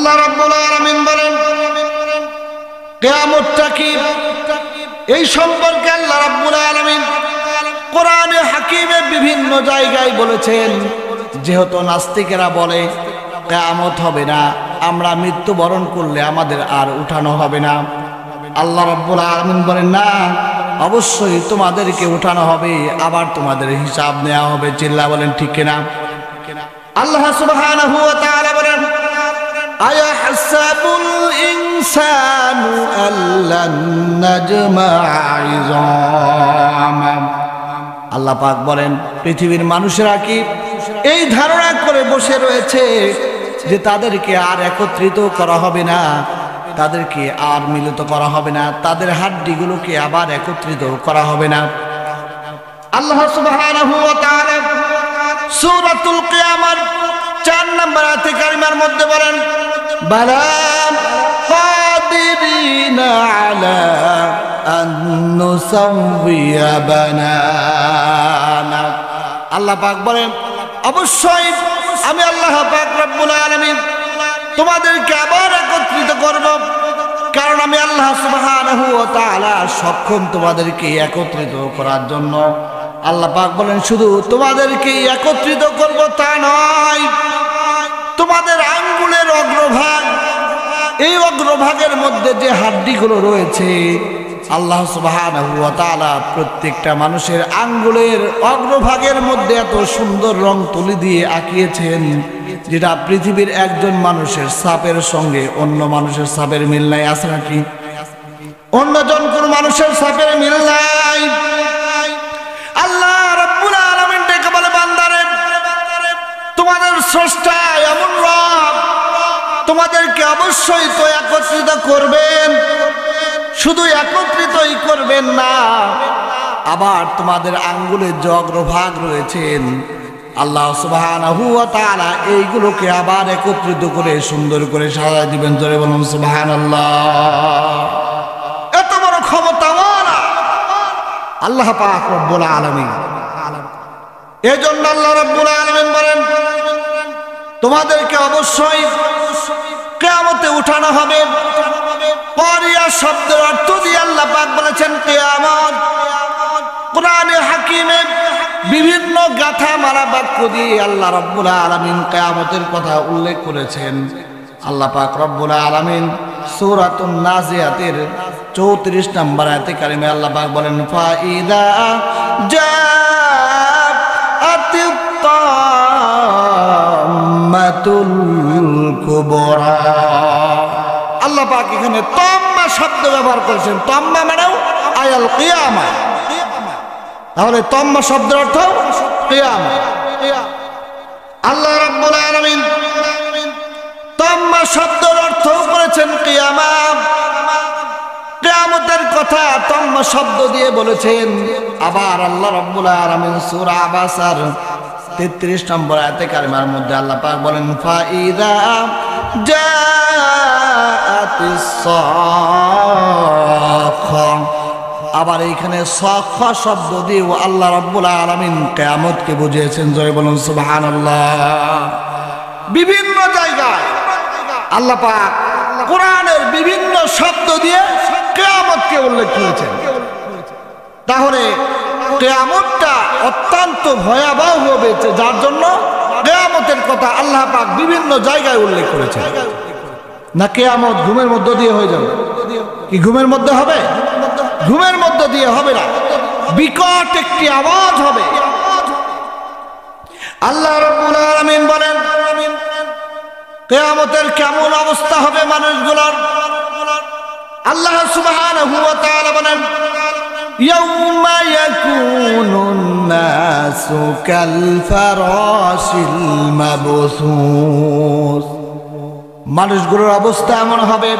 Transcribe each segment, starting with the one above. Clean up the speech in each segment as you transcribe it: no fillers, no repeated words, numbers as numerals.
আল্লাহ রাব্বুল আলামিন বলেন কিয়ামতটা কি, এই সম্পর্কে আল্লাহ রাব্বুল আলামিন কোরআনে হাকিমে বিভিন্ন জায়গায় বলেছেন। যেহেতু নাস্তিকেরা বলে কিয়ামত হবে না, আমরা মৃত্যুবরণ করলে আমাদের আর উঠানো হবে না, আল্লাহ রাব্বুল আলামিন বলেন না, অবশ্যই তোমাদেরকে উঠানো হবে, আবার তোমাদের হিসাব নেওয়া হবে। চিল্লা বলেন ঠিক কিনা? আল্লাহ সুবহানাহু ওয়া তাআলা বলেন আয়াহসাবুল ইনসানু আল্লান নাজমা'a ইযামা। আল্লাহ পাক বলেন পৃথিবীর মানুষেরা কি এই ধারণা করে বসে রয়েছে যে তাদেরকে আর একত্রিত করা হবে না, তাদেরকে আর মিলিত করা হবে না, তাদের হাড্ডিগুলোকে আবার একত্রিত করা হবে না। আল্লাহ সুবহানাহু ওয়া তাআলা সূরাতুল কিয়ামার 4 নম্বর আয়াতে কারিমার মধ্যে বলেন বালা কাদিরিনা আলা আন নুসাউইয়া বানানা। আল্লাহ পাক বলেন অবশ্যই আমি আল্লাহ পাক রব্বুল আলামিন তোমাদেরকে আবার একত্রিত করব, কারণ আমি আল্লাহ সুবহানাহু ওয়া তাআলা সক্ষম তোমাদেরকে একত্রিত করার জন্য। আল্লাহ পাক বলেন শুধু তোমাদেরকে একত্রিত করব তা নয়, তোমাদের আঙ্গুলের অগ্রভাগ, এই অগ্রভাগের মধ্যে যে হাড্ডিগুলো রয়েছে আল্লাহ সুবহানাহু ওয়া তাআলা প্রত্যেকটা মানুষের আঙ্গুলের অগ্রভাগের মধ্যে এত সুন্দর রং তুলি দিয়ে আঁকিয়েছেন যেটা পৃথিবীর একজন মানুষের ছাপের সঙ্গে অন্য মানুষের ছাপের মিল নাই। আছে নাকি? অন্যজন কোন মানুষের ছাপের মিল নাই। আল্লাহ রাব্বুল আলামিন ডেকে বলে বান্দারে তোমাদের স্রষ্টা এমন রব, তোমাদেরকে অবশ্যই তো একত্রিত করবেন, শুধু একত্রিতই করবেন না, আবার তোমাদের আঙ্গুলের যে অগ্রভাগ রয়েছেন আল্লাহ সুবহানাহু ওয়া তাআলা এইগুলোকে আবার একত্রিত করে সুন্দর করে সাজায় দিবেন। জোরে বলুন সুবহানাল্লাহ। এত বড় ক্ষমতাওয়ালা আল্লাহ পাক রব্বুল আলামিন। এজন্য আল্লাহ রব্বুল আলামিন বলেন তোমাদেরকে অবশ্যই কিয়ামতে উঠানো হবে। কিয়া শব্দের অর্থ দিয়ে আল্লাহ পাক বলেছেন কিয়ামত। কোরআনে হাকিমে বিভিন্ন গাথা মারা বাক্য দিয়ে আল্লাহ রব্বুল আলামিন কিয়ামতের কথা উল্লেখ করেছেন। আল্লাহ পাক রব্বুল আলামিন সূরাতুন নাজিয়াতের 34 নম্বর আয়াতে কারিমে আল্লাহ পাক বলেন ফাইদা জাআতিত তাম্মাতুল কুবরা। আল্লাহ পাক এখানে তাম্মা শব্দ ব্যবহার করেছেন। তাম্মা মানেও আয়াল কিয়ামা, তাহলে তাম্মা শব্দের অর্থ কিয়ামা। আল্লাহ রাব্বুল আলামিন তাম্মা শব্দের অর্থ করেছেন কিয়ামা। কিয়ামতের কথা তাম্মা শব্দ দিয়ে বলেছেন। আবার আল্লাহ রাব্বুল আলামিন সূরা আবাসার 33 নম্বর আয়াতে কারিমার মধ্যে আল্লাহ পাক বলেন ফাইদা জাআতিস সাখা। আবার এইখানে সাখা শব্দ দিয়ে আল্লাহ রাব্বুল আলামিন কিয়ামতকে বুঝিয়েছেন। জয় বলুন সুবহানাল্লাহ। বিভিন্ন জায়গায় আল্লাহ পাক কোরআনের বিভিন্ন শব্দ দিয়ে কিয়ামতকে উল্লেখ করেছেন। তাহলে কিয়ামতটা অত্যন্ত ভয়াবহ হবে, যার জন্য কিয়ামতের কথা আল্লাহ পাক বিভিন্ন জায়গায় উল্লেখ করেছেন। না কিয়ামত ঘুমের মধ্য দিয়ে হয়ে যাবে? কি ঘুমের মধ্যে হবে? ঘুমের মধ্য দিয়ে হবে না, বিকট একটি আওয়াজ হবে। আল্লাহ রাব্বুল আলামিন বলেন কিয়ামতের কেমন অবস্থা হবে মানুষগুলোর। আল্লাহ সুবহানাহু ওয়া তাআলা বলেন ইয়াউমা ইয়াকুনুন নাসু কাল ফারাশিল মাবসুস। মানুষগুলোর অবস্থা এমন হবে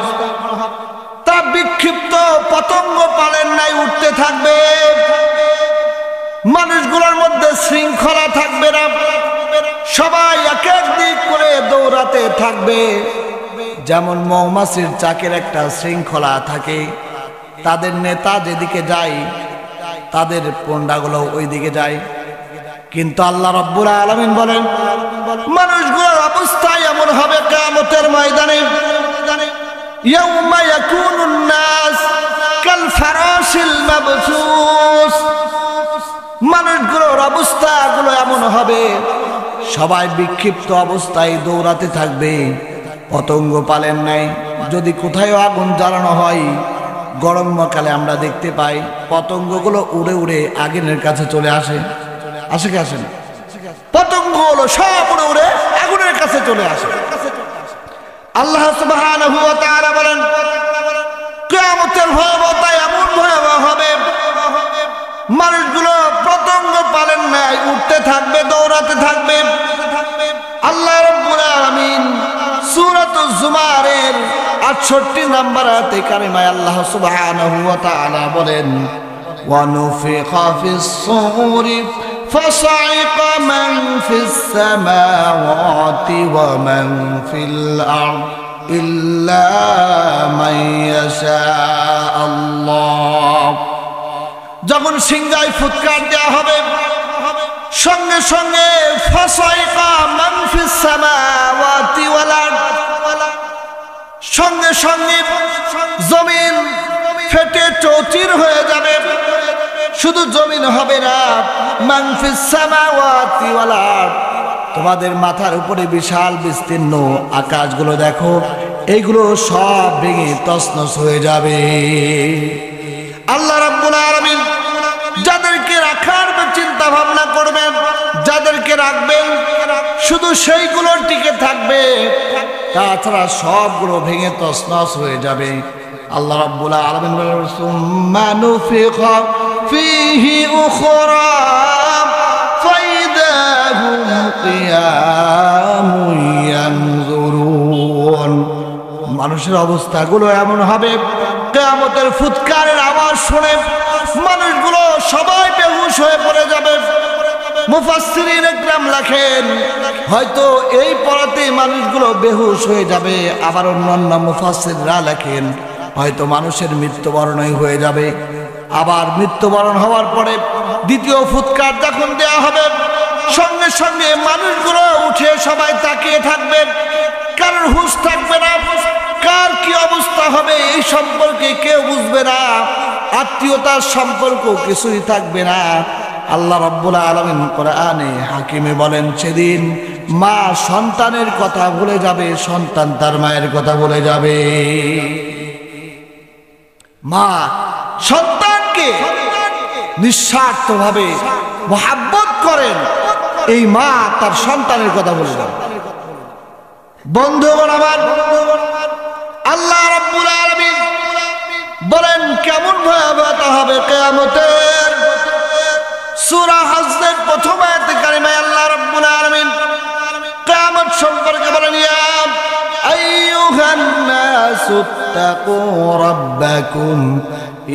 তারা বিক্ষিপ্ত পতঙ্গ পালের নাই উঠতে থাকবে। মানুষগুলোর মধ্যে শৃঙ্খলা থাকবে না, সবাই এক এক দিক করে দৌড়াতে থাকবে। যেমন মৌমাছির চাকের একটা শৃঙ্খলা থাকে, তাদের নেতা যেদিকে যায় তাদের পণ্ডাগুলো ওই দিকে যায়। কিন্তু আল্লাহ রাব্বুল আলামিন বলেন মানুষগুলোর অবস্থা এমন হবে কিয়ামতের ময়দানে ইয়াউমা ইয়াকুনুন নাস কাল ফারাশিল মাবসুস, মানুষগুলোর অবস্থাগুলো এমন হবে সবাই বিক্ষিপ্ত অবস্থায় দৌড়াতে থাকবে। পতঙ্গ পালেন নাই, যদি কোথায় আগুন জ্বালানো হয় গরমকালে আমরা দেখতে পাই পতঙ্গগুলো উড়ে উড়ে আগুনের কাছে চলে আসে, আসে কি আসে না? পতঙ্গগুলো সব উড়ে উড়ে আগুনের কাছে চলে আসে। আল্লাহ সুবহানাহু ওয়া তাআলা বলেন কিয়ামতের ভয়াবহতা এমন ভয়াবহ হবে, মানুষগুলো পতঙ্গ পালেন নাই উঠতে থাকবে, দৌড়াতে থাকবে। আল্লাহ রাব্বুল আলামিন সূরাতুজ জুমারের 68 নম্বর আয়াতে কারিমায় আল্লাহ সুবহানাহু ওয়া তাআলা বলেন ওয়া নুফিখা ফিস সূরি ফাসাইকা মান ফিস সামাওয়াতি ওয়া মান ফিল আরদ ইল্লা মান ইয়াশা আল্লাহ। যখন সিংহায় ফুৎকার দেওয়া হবে সঙ্গে সঙ্গে ফাসাইকা মান ফিস সামাওয়াতি ওয়াল আরদ, সঙ্গে সঙ্গে জমিন ফেটে চৌচির হয়ে যাবে। শুধু জমিন হবে না, মান ফিস সামাওয়াতি ওয়াল আরদ, তোমাদের মাথার উপরে বিশাল বিস্তীর্ণ আকাশগুলো দেখো, এইগুলো সব ভেঙে তছনছ হয়ে যাবে। আল্লাহ রাব্বুল আলামিন যাদেরকে রাখার চিন্তা ভাবনা করবেন, যাদেরকে রাখবেন শুধু সেইগুলো টিকে থাকবে, তাছাড়া সবগুলো ভেঙে তছনছ হয়ে যাবে। আল্লাহ রাব্বুল আলামিন বলেন সুম্মা নুফিখা ফীহি উখরা ফাইদা হুম কিয়ামুন ইয়ানজুরুন, মানুষের অবস্থাগুলো এমন হবে কিয়ামতের ফুৎকারের আওয়াজ শুনে মানুষগুলো সবাই বেহুশ হয়ে পড়ে যাবে। মুফাসসিরিন ইকরাম লেখেন হয়তো এই পড়াতে মানুষগুলো বেহুশ হয়ে যাবে, আবার অন্যান্য মুফাসসিররা লেখেন হয়তো মানুষের মৃত্যুবরণই হয়ে যাবে। আবার মৃত্যুবরণ হওয়ার পরে দ্বিতীয় ফুৎকার যখন দেওয়া হবে সঙ্গে সঙ্গে মানুষগুলো উঠে সবাই তাকিয়ে থাকবে, কারণ হুঁশ থাকবে না, কার কি অবস্থা হবে এই সম্পর্কে কেউ বুঝবে না, আত্মীয়তার সম্পর্ক কিছুই থাকবে না। আল্লাহ রাব্বুল আলামিন কোরআনে হাকিমে বলেন সেদিন মা সন্তানের কথা ভুলে যাবে, সন্তান তার মায়ের কথা ভুলে যাবে। মা সন্তানকে নিঃস্বার্থভাবে মহব্বত করেন, এই মা তার সন্তানের কথা বলে যাবে। বন্ধুগণ আমার, আল্লাহ রাব্বুল আলামিন বলেন কেমন ভয়াবহতা হবে কিয়ামতের। সূরা হজরের প্রথম আয়াতে কারিমায় আল্লাহ রাব্বুল আলামিন কিয়ামত সম্পর্কে বলেন ইয়া আইয়ুহান নাসু তাকু রাব্বাকুম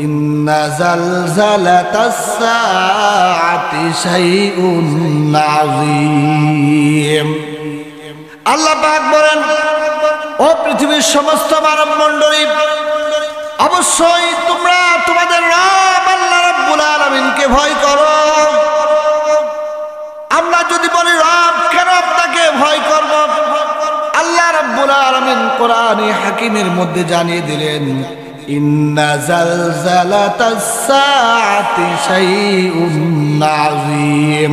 ইন্না জালজালাতাস সাআতি শাইউন আযীম। আল্লাহ পাক বলেন ও পৃথিবীর সমস্ত মানব মণ্ডলী, অবশ্যই তোমরা তোমাদের রব আল্লাহ রাব্বুল আলামিনকে ভয় করো। আমরা যদি বলি রব, কেন আপনাকে ভয় করব? আল্লাহ রাব্বুল আলামিন কোরআনে হাকিমের মধ্যে জানিয়ে দিলেন ইন্না জালজালাতাস সাআতি শাইউন আযীম,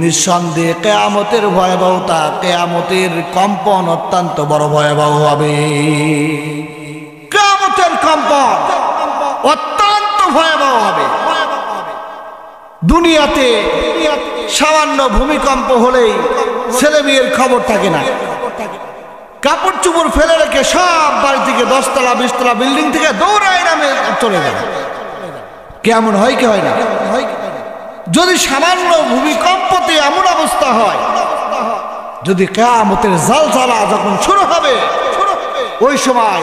নিঃসন্দেহে কিয়ামতের ভয়াবহতা, কিয়ামতের কম্পন অত্যন্ত বড় ভয়াবহ হবে। কিয়ামতের কম্পন অত্যন্ত ভয়াবহ হবে। দুনিয়াতে সামান্য ভূমিকম্প হলেই ছেলে মেয়ের খবর থাকে না, কাপড় চুপড় ফেলে রেখে সব বাড়ি থেকে 10 তলা 20 তলা বিল্ডিং থেকে দৌড়ায় নামে চলে যায়। কেমন হয় কি হয় না? যদি সামান্য ভূমিকম্পতে এমন অবস্থা হয়, যদি কিয়ামতের জালজালা যখন শুরু হবে ওই সময়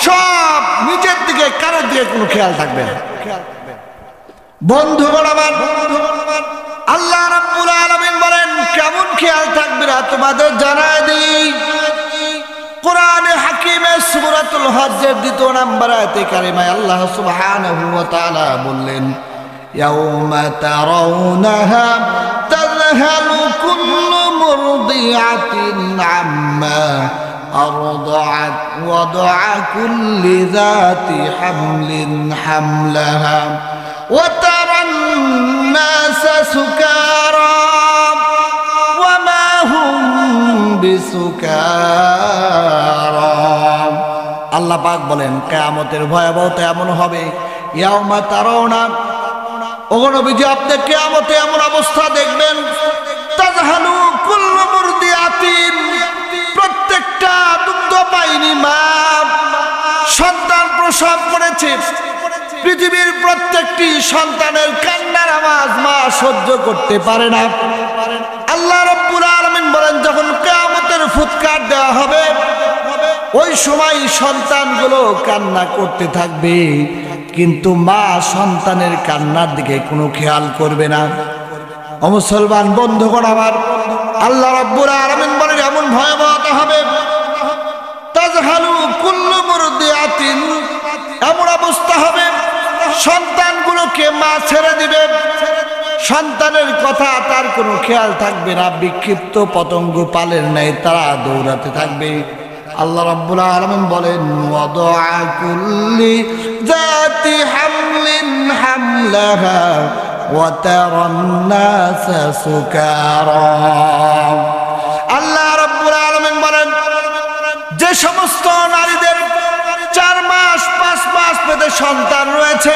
সব নিজের দিকে, কারোর দিকে কোনো খেয়াল থাকবে না। বন্ধুগণ আমার, আল্লাহ রাব্বুল আলামিন বলেন কেমন খেয়াল থাকবে না তোমাদের জানায় দিই। কোরআনে হাকিমে সূরাতুল হজ্জের 2 নম্বর আয়াতে কারিমায় আল্লাহ সুবহানাহু ওয়া তাআলা বললেন ইয়াউমা তারাউনাহা তাযহালু কুল্লু মুরদিআতিন আম্মা أرضعت وضع كل ذات حمل حملها وترى الناس سكارى وما هم بسكارى আল্লাহ পাক বলেন কিয়ামতের ভয়াবহতা এমন হবে ইয়াউমা তারাউনা ওগো নবীজি আপনি কিয়ামতে এমন অবস্থা দেখবেন তাজহালু কুল্লু মুরদিআতিন প্রত্যেকটা দুগ্ধপায়িনী মা সন্তান প্রসব করেছে পৃথিবীর প্রত্যেকটি সন্তানের কান্নার আওয়াজ মা সহ্য করতে পারে না আল্লাহ রাব্বুল আলামিন বলেন যখন কিয়ামতের ফুৎকার দেওয়া হবে ওই সময় সন্তানগুলো কান্না করতে থাকবে কিন্তু মা সন্তানের কান্নার দিকে কোনো খেয়াল করবে না ও মুসলমান বন্ধুগণ আমার আল্লাহ রাব্বুল আলামিন বলেন এমন ভয়াবহতা হবে তাজহালু কুল্লু মুরদিআতিন এমন অবস্থা হবে সন্তানগুলোকে মা ছেড়ে দিবে সন্তানের কথা তার কোনো খেয়াল থাকবে না বিক্ষিপ্ত পতঙ্গ পালের ন্যায় তারা দৌড়াতে থাকবে আল্লাহ রাব্বুল আলামিন বলেন ওয়াদা কুল্লি যাতি হামলিন হামলাহা ওয়া তারান নাস সুকারা আল্লাহ রাব্বুল আলামিন বলেন যে সমস্ত নারীদের 4 মাস 5 মাস পেটে সন্তান রয়েছে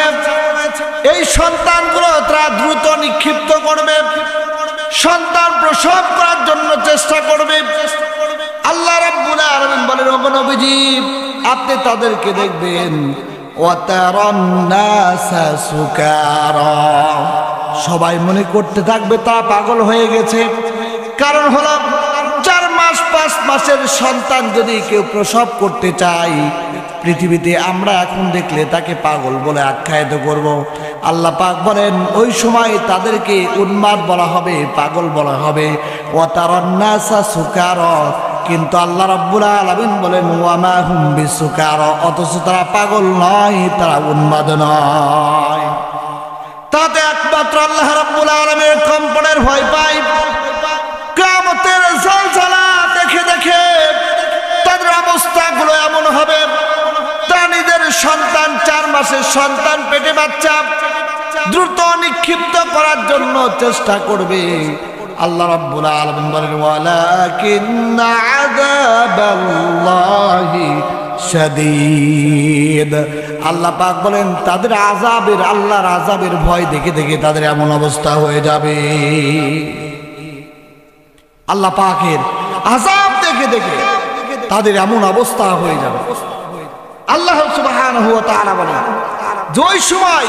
এই সন্তানগুলো তারা দ্রুত নিক্ষিপ্ত করবে সন্তান প্রসব করার জন্য চেষ্টা করবে আল্লাহ রাব্বুল আলামিন বলেন ওগো নবীজি আপনি তাদেরকে দেখবেন ওয়াতারান নাস সুকারা সবাই মনে করতে থাকবে তা পাগল হয়ে গেছে কারণ হলো 4 মাস 5 মাসের সন্তান যদি কেউ প্রসব করতে চায় পৃথিবীতে আমরা এখন দেখলে তাকে পাগল বলে আখ্যায়িত করব আল্লাহ পাক বলেন ওই সময় তাদেরকে উন্মাদ বলা হবে পাগল বলা হবে ওয়াতারান নাস সুকারা কিন্তু আল্লাহ রাব্বুল আলামিন বলেন ওয়া মা হুম বিসুকারা অথচ তারা পাগল নয় তারা উন্মাদ নয় তাতে একমাত্র আল্লাহ রাব্বুল আলামিনের কম্পনের ভয় পায় কিয়ামতের জলজলা দেখে দেখে তাদের অবস্থাগুলো এমন হবে তাদের সন্তান 4 মাসের সন্তান পেটে বাচ্চা দ্রুত নিক্ষিপ্ত করার জন্য চেষ্টা করবে আল্লাহ রাব্বুল আলামিন বলেন ওয়ালাকিন্না আযাবাল্লাহি শাদীদ আল্লাহ পাক বলেন তাদের আযাবের আল্লাহর আযাবের ভয় দেখে দেখে তাদের এমন অবস্থা হয়ে যাবে আল্লাহ পাকের আযাব দেখে দেখে তাদের এমন অবস্থা হয়ে যাবে আল্লাহ সুবহানাহু ওয়া তাআলা বলেন ওই সময়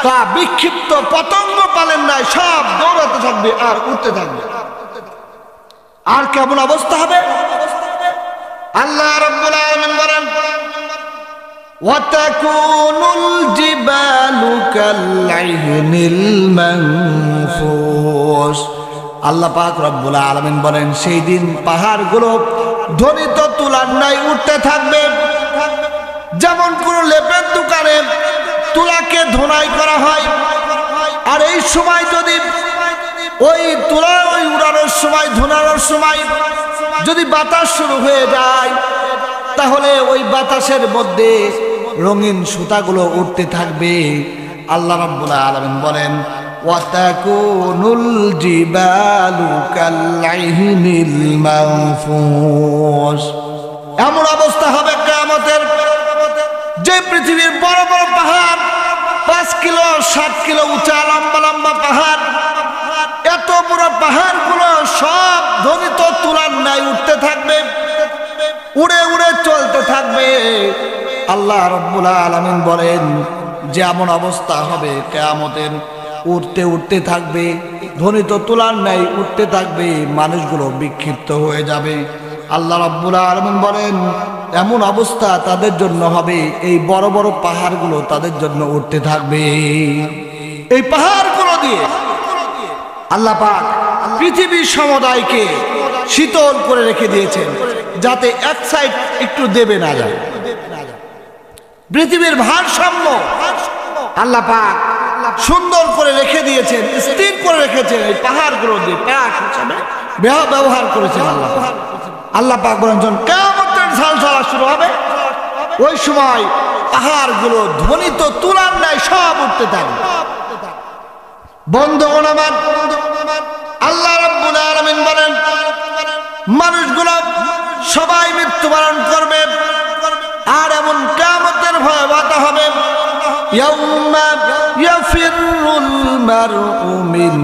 তা বিক্ষিপ্ত পতঙ্গ পালেন নাই সব দৌড়াতে থাকবে আর উঠতে থাকবে আর কেমন অবস্থা হবে আল্লাহ রাব্বুল আলামিন বলেন ওয়া তাকুনুল জিবালু কাল্লাইনিল মানফুস আল্লাহ পাক রব্বুল আলামিন বলেন সেই দিন পাহাড়গুলো ধ্বনিত তুলার ন্যায় উঠতে থাকবে যেমন কোন লেপের দোকানে তুলাকে ধোনাই করা হয় আর এই সময় যদি ওই তুলা ওই উড়ানোর সময় ধোনানোর সময় যদি বাতাস শুরু হয়ে যায় তাহলে ওই বাতাসের মধ্যে রঙিন সুতাগুলো উঠতে থাকবে আল্লাহ রাব্বুল আলামিন বলেন ওয়াতাকুনুল জিবালু কাল্লাইনিল মানফুস এমন অবস্থা হবে কিয়ামতের যে পৃথিবীর বড় বড় পাহাড় 5 কিলো 7 কিলো উঁচা লম্বা লম্বা পাহাড় এত বড় পাহাড়গুলো সব ধ্বনিত তুলার ন্যায় উঠতে থাকবে উড়ে উড়ে চলতে থাকবে আল্লাহ রাব্বুল আলামিন বলেন যে এমন অবস্থা হবে কিয়ামতের উঠতে উঠতে থাকবে ধ্বনিত তুলার ন্যায় উঠতে থাকবে মানুষগুলো বিক্ষিপ্ত হয়ে যাবে আল্লাহ রাব্বুল আলামিন বলেন এমন অবস্থা তাদের জন্য হবে এই বড় বড় পাহাড়গুলো তাদের জন্য উঠতে থাকবে এই পাহাড়গুলো দিয়ে আল্লাহ পাক পৃথিবীর সমুদায়কে শীতল করে রেখে দিয়েছেন যাতে এক সাইড একটু দেবে না যায় পৃথিবীর ভারসাম্য আল্লাহ পাক সুন্দর করে রেখে দিয়েছেন স্থির করে রেখেছেন এই পাহাড়গুলো দিয়ে পাক হিসাবে ব্যবহার করেছেন আল্লাহ পাক বলেন ঝালঝালা শুরু হবে, ওই সময় পাহাড়গুলো ধ্বনিত তুলার ন্যায় সব উঠতে থাকবে। বন্ধুগণ আমার, আল্লাহ রাব্বুল আলামিন বলেন মানুষগুলো সবাই মৃত্যুবরণ করবে, আর এমন কিয়ামতের ভয়াবহতা হবে, ইয়াউমা ইয়াফিরুল মারউ মিন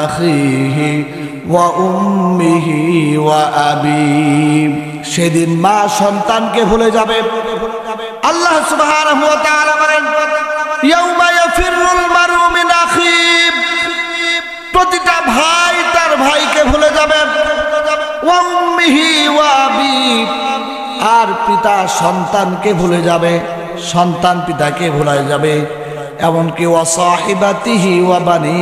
আখিহি ওয়া উম্মিহি ওয়া আবিহি। সেদিন মা সন্তানকে ভুলে যাবে। আল্লাহ সুবহানাহু ওয়া তাআলা বলেন ইয়াউমা ইয়াফিরুল মারউ মিন আখিহি, প্রতিটা ভাই তার ভাইকে ভুলে যাবে, ওয়া উম্মিহি ওয়া আবিহি, আর পিতা সন্তানকে ভুলে যাবে, সন্তান পিতাকে ভুলে যাবে, এমনকি ওয়া সাহিবাতিহি ওয়া বানি,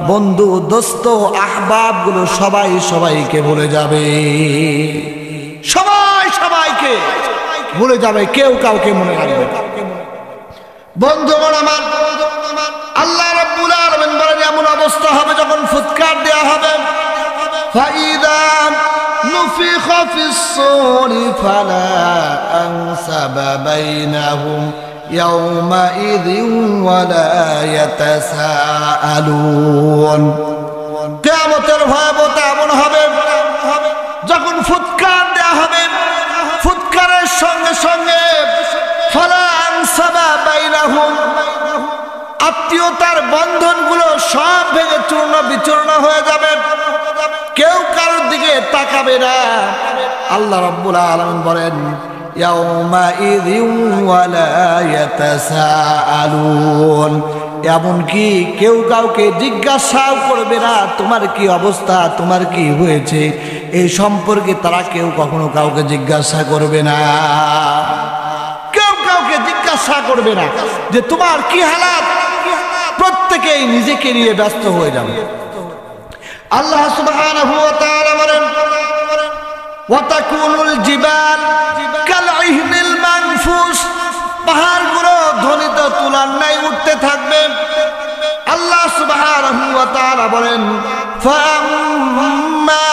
বন্ধু দোস্ত আহবাব গুলো সবাই সবাইকে ভুলে যাবে, সবাই সবাইকে ভুলে যাবে, কেউ কাউকে মনে রাখবে। বন্ধুগণ আমার, আল্লাহ রাব্বুল আলামিন বলেন এমন অবস্থা হবে যখন ফুৎকার দেয়া হবে, ফাইদা নুফিখা ফিস সূরি ফালা আনসাবা বাইনাহুম ইয়াউমাইযিন ওয়ালা ইয়াতাসাআলুন। কিয়ামতের ভয়াবহতা এমন হবে যখন ফুৎকার দেয়া হবে, ফুৎকারের সঙ্গে সঙ্গে ফালা আনসাবা বাইনাহুম, আত্মীয়তার বন্ধনগুলো সব ভেঙে চূর্ণ বিচূর্ণ হয়ে যাবে, কেউ কারোর দিকে তাকাবে না। আল্লাহ রাব্বুল আলামিন বলেন ইয়াউমাইযিন ওয়ালা ইয়াতাসাআলুন, এমনকি কেউ কাউকে জিজ্ঞাসাও করবে না তোমার কি অবস্থা, তোমার কি হয়েছে, এই সম্পর্কে তারা কেউ কখনো কাউকে জিজ্ঞাসা করবে না, কেউ কাউকে জিজ্ঞাসা করবে না যে তোমার কি হালাত, প্রত্যেকেই নিজেকে নিয়ে ব্যস্ত হয়ে যাবে। আল্লাহ সুবহানাহু ওয়া তাআলা বলেন ওয়া তাকুনুল জিবাল কালইহনিল মানফুস, পাহাড়গুলো ধ্বনিত তুলার ন্যায় উঠতে থাকবে। আল্লাহ সুবহানাহু ওয়া তাআলা বলেন ফাআম্মা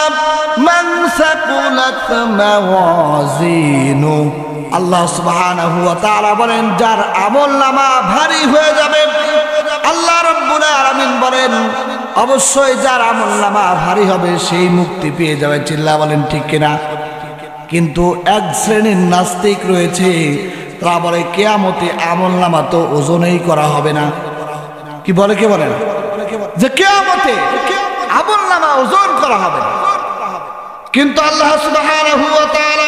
মান সাকুলাত মাওয়াজিনু, আল্লাহ সুবহানাহু ওয়া তাআলা বলেন যার আমলনামা ভারী হয়ে যাবে। আল্লাহ রাব্বুল আলামিন বলেন অবশ্যই যার আমলনামা ভারী হবে সেই মুক্তি পেয়ে যাবে। চিল্লা বলেন ঠিক কিনা? কিন্তু এক শ্রেণীর নাস্তিক রয়েছে, তারা বলে কিয়ামতে আমলনামা তো ওজনেই করা হবে না। কি বলে? কে বলে না যে কিয়ামতে আমলনামা ওজন করা হবে না? কিন্তু আল্লাহ সুবহানাহু ওয়া তাআলা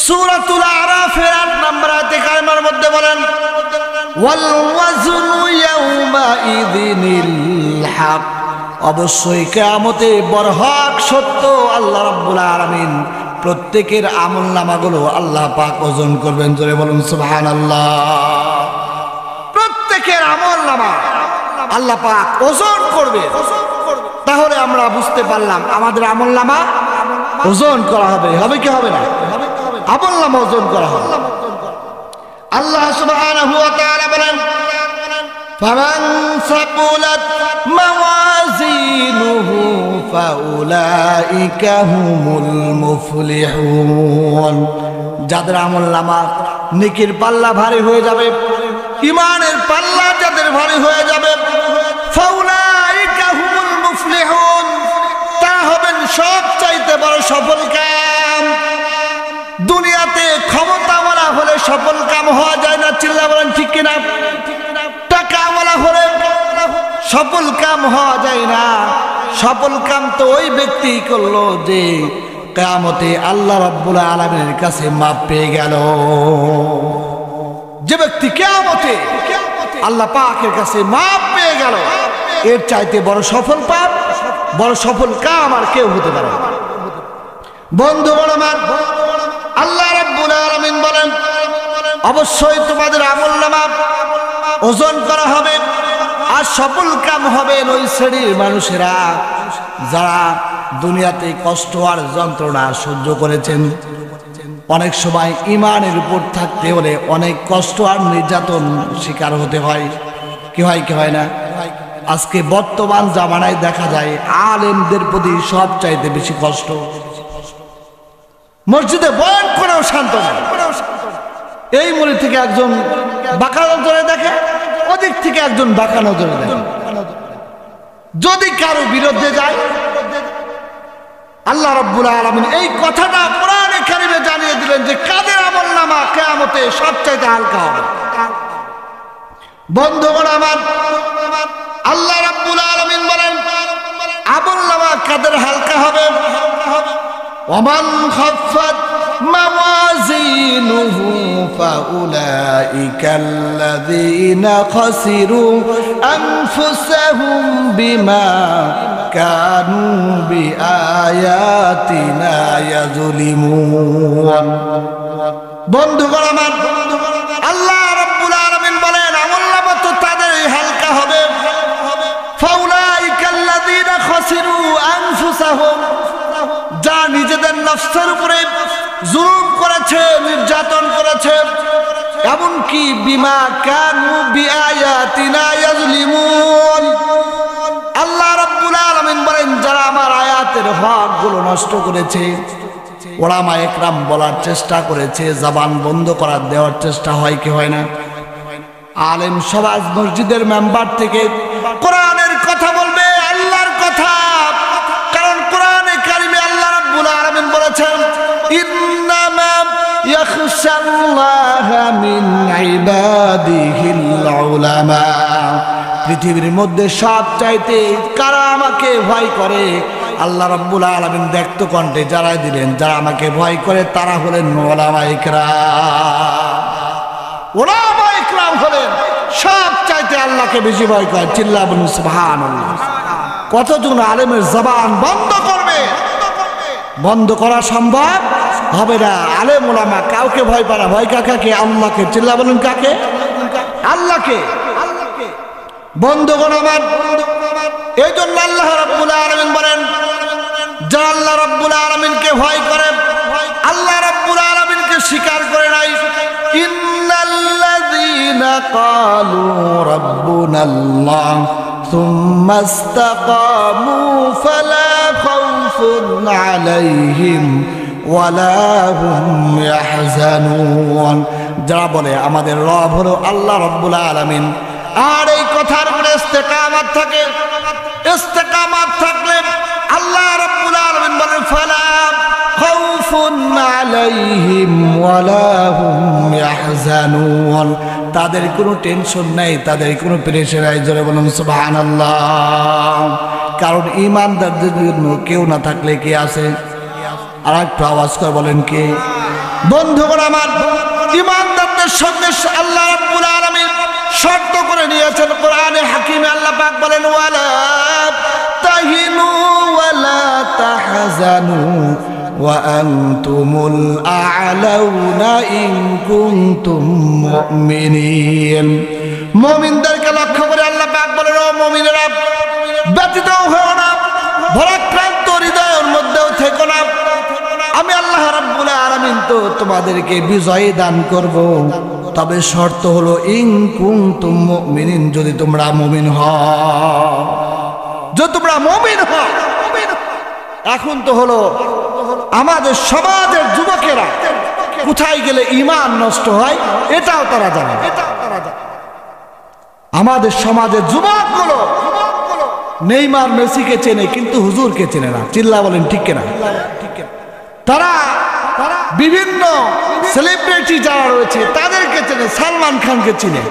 সূরাতুল আরাফের ৮ নম্বর আয়াতে কারিমার মধ্যে বলেন ওয়াল ওয়াজনু ইয়াউমাইযিনিল হক, অবশ্যই কিয়ামতে বরহক সত্য আল্লাহ রাব্বুল আলামিন প্রত্যেকের আমলনামাগুলো আল্লাহ পাক ওজন করবেন। জোরে বলুন সুবহানাল্লাহ। প্রত্যেকের আমলনামা আল্লাহ পাক ওজন করবে। তাহলে আমরা বুঝতে পারলাম আমাদের আমলনামা ওজন করা হবে, হবে কি হবে না? আমলনামা ওজন করা হবে। আল্লাহ সুবহানাহু ওয়া তাআলা বলেন ফামান সাকুলাত মাওয়াজিনুহু ফাউলাইকা হুমুল মুফলিহুন, যাদের আমলনামা নেকির পাল্লা ভারী হয়ে যাবে, ঈমানের পাল্লা যাদের ভারী হয়ে যাবে, ফাউলাইকা হুমুল মুফলিহুন, তারা হবেন সবচাইতে বড় সফল কাম। দুনিয়াতে ক্ষমতাওয়ালা হলে সফল কাম হওয়া যায় না, চিল্লা বলেন ঠিক কিনা? টাকাওয়ালা হলে সফল কাম হওয়া যায় না। সফল কাম তো ওই ব্যক্তি করলো যে কিয়ামতে আল্লাহ রাব্বুল আলামিনের কাছে মাপ পেয়ে গেল। যে ব্যক্তি কিয়ামতে আল্লাহ পাকের কাছে মাপ পেয়ে গেল, এর চাইতে বড় সফল পাপ, বড় সফল কাম আর কেউ হতে পারে না। বন্ধুগণ আমার, আল্লাহ রাব্বুল আলামিন বলেন অবশ্যই তোমাদের আমলনামা ওজন করা হবে, আর সফল কাম হবে ওই শ্রেণীর মানুষেরা যারা দুনিয়াতে কষ্ট আর যন্ত্রণা সহ্য করেছেন। অনেক সময় ঈমানের উপর থাকতে হলে অনেক কষ্ট আর নির্যাতন শিকার হতে হয়। কি হয় কি হয় না? আজকে বর্তমান জামানায় দেখা যায় আলেমদের প্রতি সবচাইতে বেশি কষ্ট। মসজিদে বয়ান করেও শান্ত না। এই মুড়ি থেকে একজন বাঁকা নজরে দেখে, ওদিক থেকে একজন বাঁকা নজরে দেখে। যদি কারো বিরুদ্ধে যায়, আল্লাহ রাব্বুল আলামিন এই কথাটা কোরআনে কারিমে জানিয়ে দিলেন যে কাদের আমলনামা কিয়ামতে সবচেয়ে হালকা হবে। বন্ধুগণ আমার, আল্লাহ রাব্বুল আলামিন বলেন আমলনামা কাদের হালকা হবে? ওমান খাফফাত মাওয়াজিনুহু ফাউলাইকাল্লাযীনা খাসিরু আনফুসাহুম বিমা কানু বিআয়াতিনা ইয়াযলিমুন। বন্ধুগণ আমার, আল্লাহ রাব্বুল আলামিন বলেন আমলনামা তো তাদেরই হালকা হবে। ফাউলাইকাল্লাযীনা খাসিরু আনফুসাহুম, যা নিজেদের নফসের উপরে জুলুম করেছে, নির্যাতন করেছে, এমনকি বিমা কানু বিআয়াতিনা ইয়াযলিমুন। আল্লাহ রাব্বুল আলামিন বলেন যারা আমার আয়াতের হকগুলো নষ্ট করেছে, ওলামা একরাম বলার চেষ্টা করেছে, জবান বন্ধ করার দেওয়ার চেষ্টা হয় কি হয় না? আলেম সমাজ মসজিদের মেম্বার থেকে কোরআনের কথা বলবে, আল্লাহর কথা। কারণ কোরআনে কারিমে আল্লাহ রাব্বুল আলামিন বলেছেন ইন্নামা ইয়াখশাল্লাহা মিন ইবাদিহিল উলামা। পৃথিবীর মধ্যে সবচাইতে কারা আমাকে ভয় করে? আল্লাহ রাব্বুল আলামিন ব্যক্ত কণ্ঠে জানাই দিলেন যারা আমাকে ভয় করে তারা হলেন উলামা ইকরাম। উলামা ইকরাম হলেন সবচাইতে আল্লাহকে বেশি ভয় করে। চিল্লা বলুন সুবহানাল্লাহ। কতজন আলেমের জবান বন্ধ করবে? বন্ধ করা সম্ভব হবে না। আলেম উলামা কাউকে ভয় পায় না। ভয় কাকে? আল্লাহকে। চিল্লা বলুন কাকে? আল্লাহকে। বন্ধুগণ আমার, এই জন্য আল্লাহ রাব্বুল আলামিন বলেন যারা আল্লাহ রাব্বুল আলামিনকে ভয় করে, আল্লাহ রাব্বুল আলামিনকে স্বীকার করে নাই। ইন্নাল্লাযীনা ক্বালু রাব্বুনাল্লাহ সুম্মা ইসতাকামু ফালা খাউফুন আলাইহিম ওয়ালা হুম ইয়াহজানুন। যারা বলে আমাদের রব হলো আল্লাহ রাব্বুল আলামিন, আর এই কথার উপরে ইস্তেকামাত থাকে, ইস্তেকামাত থাকলে আল্লাহ রাব্বুল আলামিন বলেন ফালা খাউফুন আলাইহিম ওয়ালা হুম ইয়াহজানুন। তাদের কোনো টেনশন নাই, তাদের কোনো প্রেশার নাই। জোরে বলুন সুবহানাল্লাহ। কারণ ঈমানদারদের জন্য কেউ না থাকলে কে আছে? আর একটু আওয়াজ করে বলেন কে? বন্ধুগণ আমার, ঈমানদারদের সঙ্গে আল্লাহ রাব্বুল আলামিন শর্ত করে নিয়েছেন কোরআনে হাকিমে। আল্লাহ পাক বলেন ওয়ালা তাহিনু ওয়ালা তাহজানু ওয়া আনতুমুল আ'লাউনা ইন কুনতুম মুমিনিন। মুমিনদেরকে লক্ষ্য করে আল্লাহ পাক বলেন ও মুমিনেরা, ব্যথিত হও না, ভরাক্রান্ত হৃদয়ের মধ্যেও থেকো না। আমি আল্লাহ রাব্বুল আলামিন তো তোমাদেরকে বিজয় দান করব, তবে শর্ত হলো ইন কুনতুম মুমিনিন, যদি তোমরা মুমিন হও। যদি তোমরা মুমিন হও। এখন তো হলো আমাদের সমাজের যুবকেরা কোথায় গেলে ঈমান নষ্ট হয় এটাও তারা জানে। আমাদের সমাজের যুবকগুলো নেইমার মেসিকে চেনে কিন্তু হুজুরকে চেনে না। চিল্লা বলেন ঠিক কিনা? তারা বিভিন্ন সেলিব্রিটি যারা রয়েছে তাদেরকে চেনে, সালমান খানকে চিনে,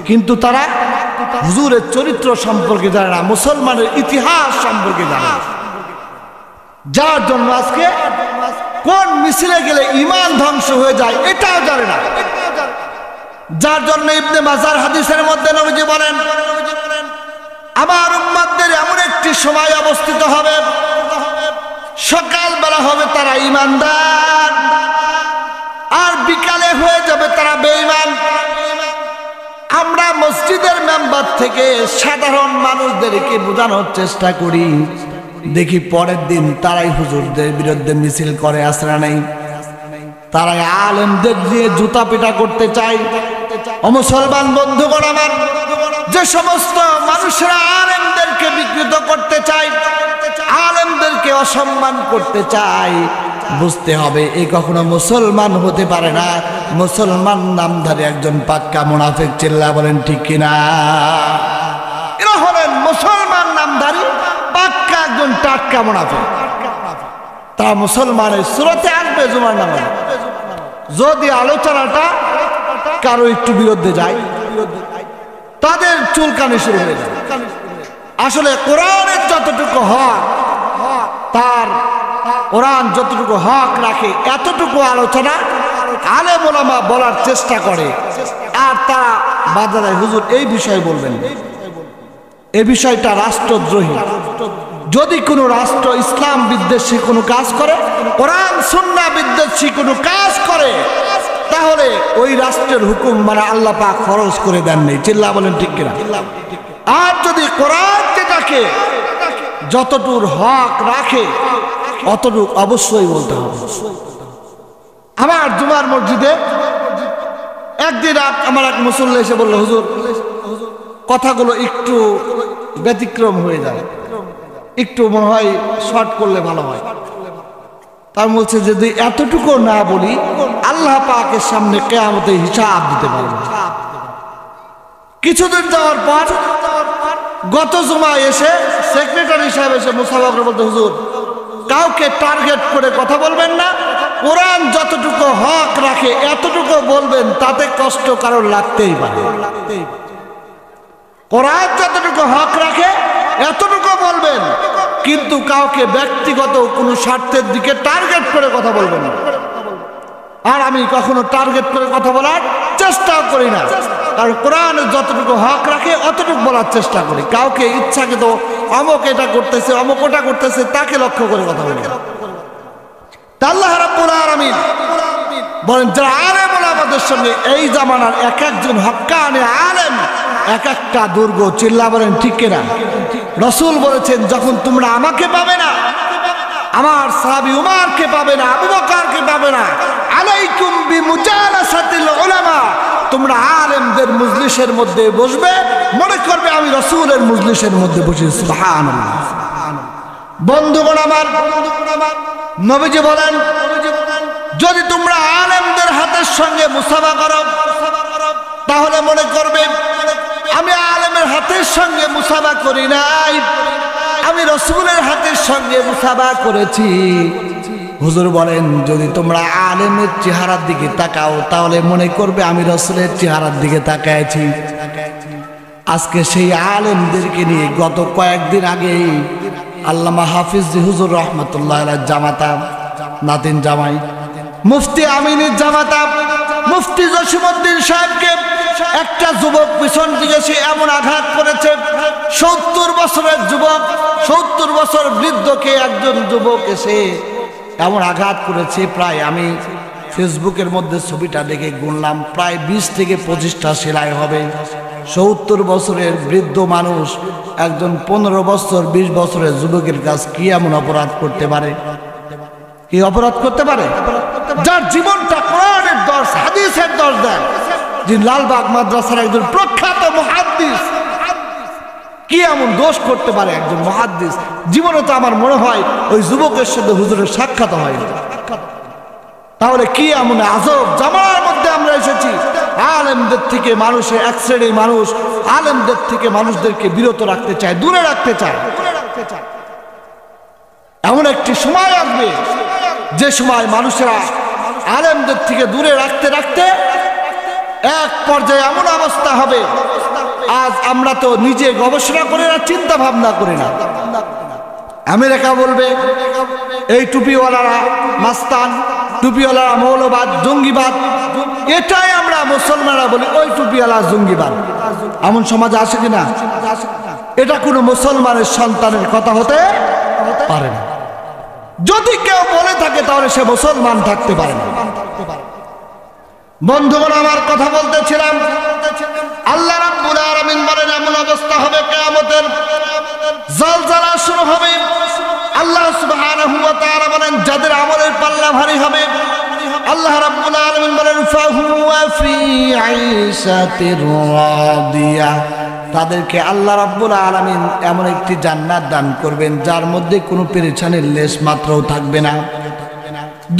কিন্তু তারা হুজুরের চরিত্র সম্পর্কে জানে না, মুসলমানের ইতিহাস সম্পর্কে জানে না। যার জন্য আজকে কোন মিছিলে গেলে ঈমান ধ্বংস হয়ে যায় এটাও জানে না। যার জন্য ইবনে মাজার হাদিসের মধ্যে নবীজি বলেন আমার উম্মতদের এমন একটি সময় অবস্থিত হবে, সকালবেলা হবে তারা ঈমানদার, আর বিকালে হয়ে যাবে তারা বেঈমান। আমরা মসজিদের মেম্বার থেকে সাধারণ মানুষদেরকে বোঝানোর চেষ্টা করি, দেখি পরের দিন তারাই হুজুরদের বিরুদ্ধে মিছিল করে, আসে না নাই? তারাই আলেমদের দিয়ে জুতা পিটা করতে চায়। ও মুসলমান বন্ধুগণ আমার, যে সমস্ত মানুষরা আলেমদেরকে বিকৃত করতে চায়, আলেমদেরকে অসম্মান করতে চায়, বুঝতে হবে এই কখনো মুসলমান হতে পারে না। মুসলমান নামধারী একজন পাক্কা মুনাফিক। চিল্লা বলেন ঠিক কিনা? এরা হলেন মুসলমান নামধারী পাক্কা একজন টাটকা মুনাফিক। তারা মুসলমানের সুরতে আসবে জুমার নামাজে। যদি আলোচনাটা কারো একটু বিরুদ্ধে যায় তাদের চুলকানি শুরু হয়ে যায়। আসলে কোরআনের যতটুকু হক, তার কোরআন যতটুকু হক রাখে এতটুকু আলোচনা আলেম ওলামা বলার চেষ্টা করে। আর তারা বাজারে হুজুর এই বিষয় বলবেন, এই বিষয়টা রাষ্ট্রদ্রোহী। যদি কোনো রাষ্ট্র ইসলাম বিদ্বেষী কোনো কাজ করে, কোরআন সুন্নাহ বিদ্বেষী কোনো কাজ করে, তাহলে ওই রাষ্ট্রের হুকুম মানে আল্লাহ পাক ফরজ করে দেননি। চিল্লা বলেন ঠিক কিনা? আর যদি কোরআন যেটাকে যতটুর হক রাখে অতটুক অবশ্যই বলতে হবে। আমার জুমার মসজিদে একদিন আমার এক মুসল্লি এসে বলল, হুজুর কথাগুলো একটু ব্যতিক্রম হয়ে যায়, একটু মনে হয় শর্ট করলে ভালো হয়। তার বলছে যদি এতটুকু না বলি আল্লাহ পাকের সামনে কিয়ামতে হিসাব দিতে পারবো। কিছুদিন যাওয়ার পর গত জুমায় এসে সেক্রেটারি সাহেব এসে মুসাফা করে বলতে, হুজুর কাউকে টার্গেট করে কথা বলবেন না, কোরআন যতটুকু হক রাখে এতটুকু বলবেন, তাতে কষ্ট কারোর লাগতেই পারে। কোরআন যতটুকু হক রাখে এতটুকু বলবেন, কিন্তু কাউকে ব্যক্তিগত কোনো স্বার্থের দিকে টার্গেট করে কথা বলবেন না। আর আমি কখনো টার্গেট করে কথা বলার চেষ্টাও করি না, কারণ কোরআন যতটুকু হক রাখে অতটুকু বলার চেষ্টা করি। কাউকে ইচ্ছাকৃত অমুক এটা করতেছে অমুক ওটা করতেছে তাকে লক্ষ্য করে কথা বলি। আল্লাহ রাব্বুল আলামিন বলেন, যারা আলেম ওলামাদের সঙ্গে এই জামানার এক একজন হক্কানি আলেম এক একটা দুর্গ। চিল্লা বলেন ঠিক কিনা? রাসূল বলেছেন, যখন তোমরা আমাকে পাবে না, আমার সাহাবী উমরকে পাবে না, আবু বকরকে পাবে না, আলাইকুম বিমুজালাসাতিল উলামা, তোমরা আলেমদের মজলিসের মধ্যে বসবে, মনে করবে আমি রাসূলের মজলিসের মধ্যে বসে। সুবহানাল্লাহ। বন্ধুগণ আমার, নবীজি বলেন, যদি তোমরা আলেমদের হাতের সঙ্গে মুসাফা করো, তাহলে মনে করবে আমি আলেমের হাতের সঙ্গে মুসাফা করি নাই, আমি রাসূলের হাতের সঙ্গে মুসাফা করেছি। হুজুর বলেন, যদি তোমরা আলেমের চেহারার দিকে তাকাও তাহলে মনে করবে আমি রাসূলের চেহারার দিকে তাকাইছি। আজকে সেই আলেমদেরকে নিয়ে গত কয়েকদিন আগেই আল্লামা হাফিজ হুজুর রহমতুল্লাহ আলাইহি জামাতা নাতিন জামাই মুফতি আমিনীর জামাতা মুফতি জসিমউদ্দিন সাহেবকে একটা যুবক পিছন দিকে সে এমন আঘাত করেছে, 70 বছরের যুবক, 70 বছর বৃদ্ধকে একজন যুবক এসে এমন আঘাত করেছে। প্রায় আমি ফেসবুকের মধ্যে ছবিটা দেখে গুনলাম, প্রায় 20 থেকে 25টা সেলাই হবে। 70 বছরের বৃদ্ধ মানুষ একজন 15 বছর 20 বছরের যুবকের কাছ কি এমন অপরাধ করতে পারে? কি অপরাধ করতে পারে? যার জীবনটা কোরআনের দর্শ হাদিসের দর্শ দেয়, যে লালবাগ মাদ্রাসার একজন প্রখ্যাত মুহাদ্দিস, কি এমন দোষ করতে পারে একজন মুহাদ্দিস? জীবনে তো আমার মনে হয় ওই যুবকের সাথে হুজুরের সাক্ষাৎ হয়নি। তাহলে কি এমন আজব জামানার মধ্যে আমরা এসেছি? আলেমদের থেকে মানুষের এক শ্রেণীর মানুষ আলেমদের থেকে মানুষদেরকে বিরত রাখতে চায়, দূরে রাখতে চায়। এমন একটি সময় আসবে যে সময় মানুষেরা আলেমদের থেকে দূরে রাখতে রাখতে এক পর্যায়ে এমন অবস্থা হবে, আজ আমরা তো নিজে গবেষণা করি না, চিন্তা ভাবনা করি না। আমেরিকা বলবে এই টুপিওয়ালারা মাস্তান, টুপিওয়ালারা মৌলবাদ, জঙ্গিবাদ। এটাই আমরা মুসলমানরা বলি ওই টুপিওয়ালা জঙ্গিবাদ। এমন সমাজ আসে কিনা? এটা কোনো মুসলমানের সন্তানের কথা হতে পারে না। যদি কেউ বলে থাকে তাহলে সে মুসলমান থাকতে পারে না। বন্ধুগণ আমার কথা বলতেছিলাম, আল্লাহ রাব্বুল আলামিন বলেন এমন অবস্থা হবে কিয়ামতের, জলজালা শুরু হবে। আল্লাহ সুবহানাহু ওয়া তাআলা বলেন যাদের আমলের পাল্লা ভারী হবে, আল্লাহ রাব্বুল আলামিন বলেন ফাহুয়া ফি আইশাতির রাদিয়া, তাদেরকে আল্লাহ রাব্বুল আলামিন এমন একটি জান্নাত দান করবেন যার মধ্যে কোনো পেরেশানির লেশ মাত্রও থাকবে না।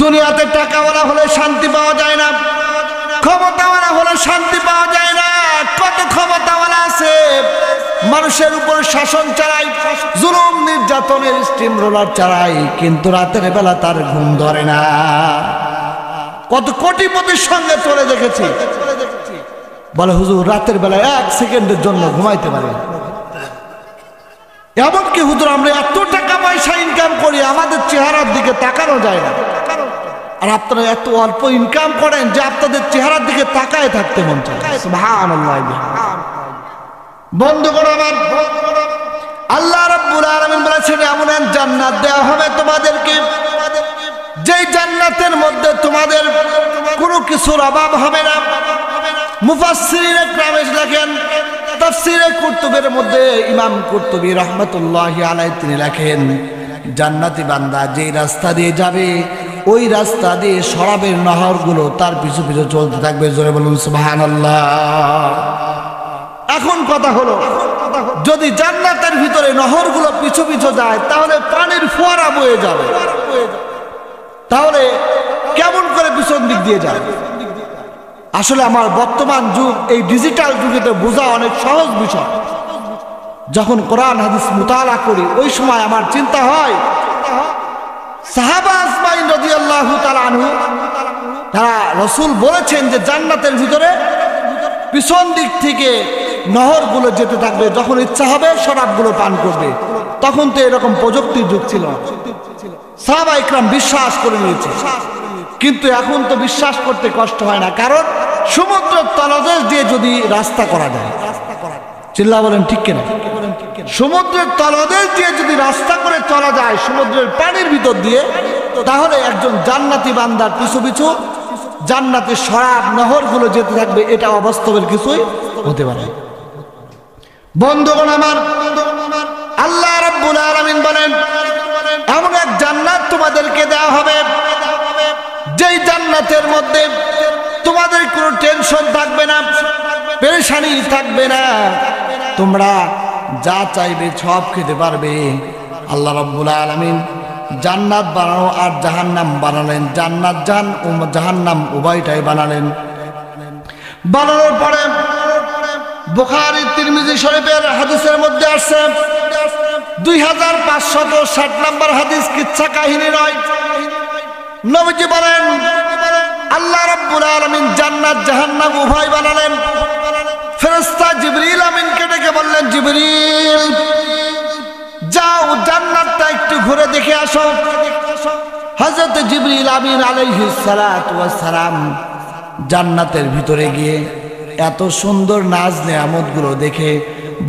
দুনিয়াতে টাকাওয়ালা হলে শান্তি পাওয়া যায় না, ক্ষমতাওয়ালা হলে শান্তি পাওয়া যায় না। কত ক্ষমতাওয়ালা আছে মানুষের উপর শাসন চালায়, জুলুম নির্যাতনের স্টিম রোলার চালায়, কিন্তু রাতের বেলা তার ঘুম ধরে না। কত কোটিপতির সঙ্গে চলে দেখেছি, বলে হুজুর রাতের বেলা 1 সেকেন্ডের জন্য ঘুমাইতে পারে। এমনকি হুজুর আমরা এত টাকা পয়সা ইনকাম করি, আমাদের চেহারার দিকে তাকানো যায় না, আর আপনারা এত অল্প ইনকাম করেন যে আপনাদের চেহারার দিকে তাকায় থাকতে মন চায়। সুবহানাল্লাহ। বন্ধুগণ আমার, আল্লাহ রাব্বুল আলামিন বলেছেন এমন এক জান্নাত দেওয়া হবে তোমাদেরকে, যেই জান্নাতের মধ্যে তোমাদের কোনো কিছুর অভাব হবে না। মুফাসসিরিনে কিরাম লেখেন, তাফসীরে কুরতুবীর মধ্যে ইমাম কুরতুবী রাহমাতুল্লাহি আলাইহি তিনি লেখেন, জান্নাতি বান্দা যেই রাস্তা দিয়ে যাবে ওই রাস্তা দিয়ে শরাবের নহরগুলো তার পিছু পিছু চলতে থাকবে। জোরে বলুন সুবহানাল্লাহ। এখন কথা হলো, যদি জান্নাতের ভিতরে নহরগুলো পিছু পিছু যায় তাহলে পানির ফোয়ারা বয়ে যাবে, তাহলে কেমন করে পিছন দিক দিয়ে যায়? আসলে আমার বর্তমান যুগ, এই ডিজিটাল যুগেতে বোঝা অনেক সহজ বিষয়। যখন কোরআন হাদিস মুতালা করি ওই সময় আমার চিন্তা হয়, সাহাবা আজমাইন রাদিয়াল্লাহু তাআলা আনহু তারা রাসূল বলেছেন যে জান্নাতের ভিতরে পিছন দিক থেকে নহরগুলো যেতে থাকবে, যখন ইচ্ছা হবে শরাবগুলো পান করবে। তখন তো এরকম প্রযুক্তির যুগ ছিল, সাহাবা ইকরাম বিশ্বাস করে নিয়েছে। কিন্তু এখন তো বিশ্বাস করতে কষ্ট হয় না, কারণ সমুদ্রের তলদেশ দিয়ে যদি রাস্তা করা যায়, চিল্লা বলেন ঠিক কিনা? সমুদ্রের তলদেশ দিয়ে যদি রাস্তা করে চলা যায় সমুদ্রের পানির ভিতর দিয়ে, তাহলে একজন জান্নাতি বান্দার পিছু পিছু জান্নাতের শরাব নহরগুলো যেতে থাকবে। এটা অবাস্তবের কিছুই হতে পারে। বন্ধুগণ আমার, আল্লাহ রাব্বুল আলামিন বলেন এমন এক জান্নাত তোমাদেরকে দেওয়া হবে, যেই জান্নাতের মধ্যে তোমাদের কোনো টেনশন থাকবে না, পেরেশানি থাকবে না, তোমরা যা চাইবে সব খেতে পারবে। আল্লাহ রাব্বুল আলামিন জান্নাত বানানো আর জাহান্নাম বানালেন, জান্নাত জাহান্নাম উভয়টাই বানালেন। বানানোর পরে বুখারী তিরমিজি শরীফের হাদিসের মধ্যে আসছে 2560 নম্বর হাদিস, কিচ্ছা কাহিনী নয়। নবীজি বলেন আল্লাহ রাব্বুল আলামিন জান্নাত জাহান্নাম উভয় বানালেন। ফেরেশতা জিবরিল আমিনকে ডেকে বললেন, জিবরিল যাও জান্নাতটা একটু ঘুরে দেখে আসো। হযরত জিবরিল আমিন আলাইহিস সালাতু ওয়াস সালাম জান্নাতের ভিতরে গিয়ে এত সুন্দর নাজ নেয়ামতগুলো দেখে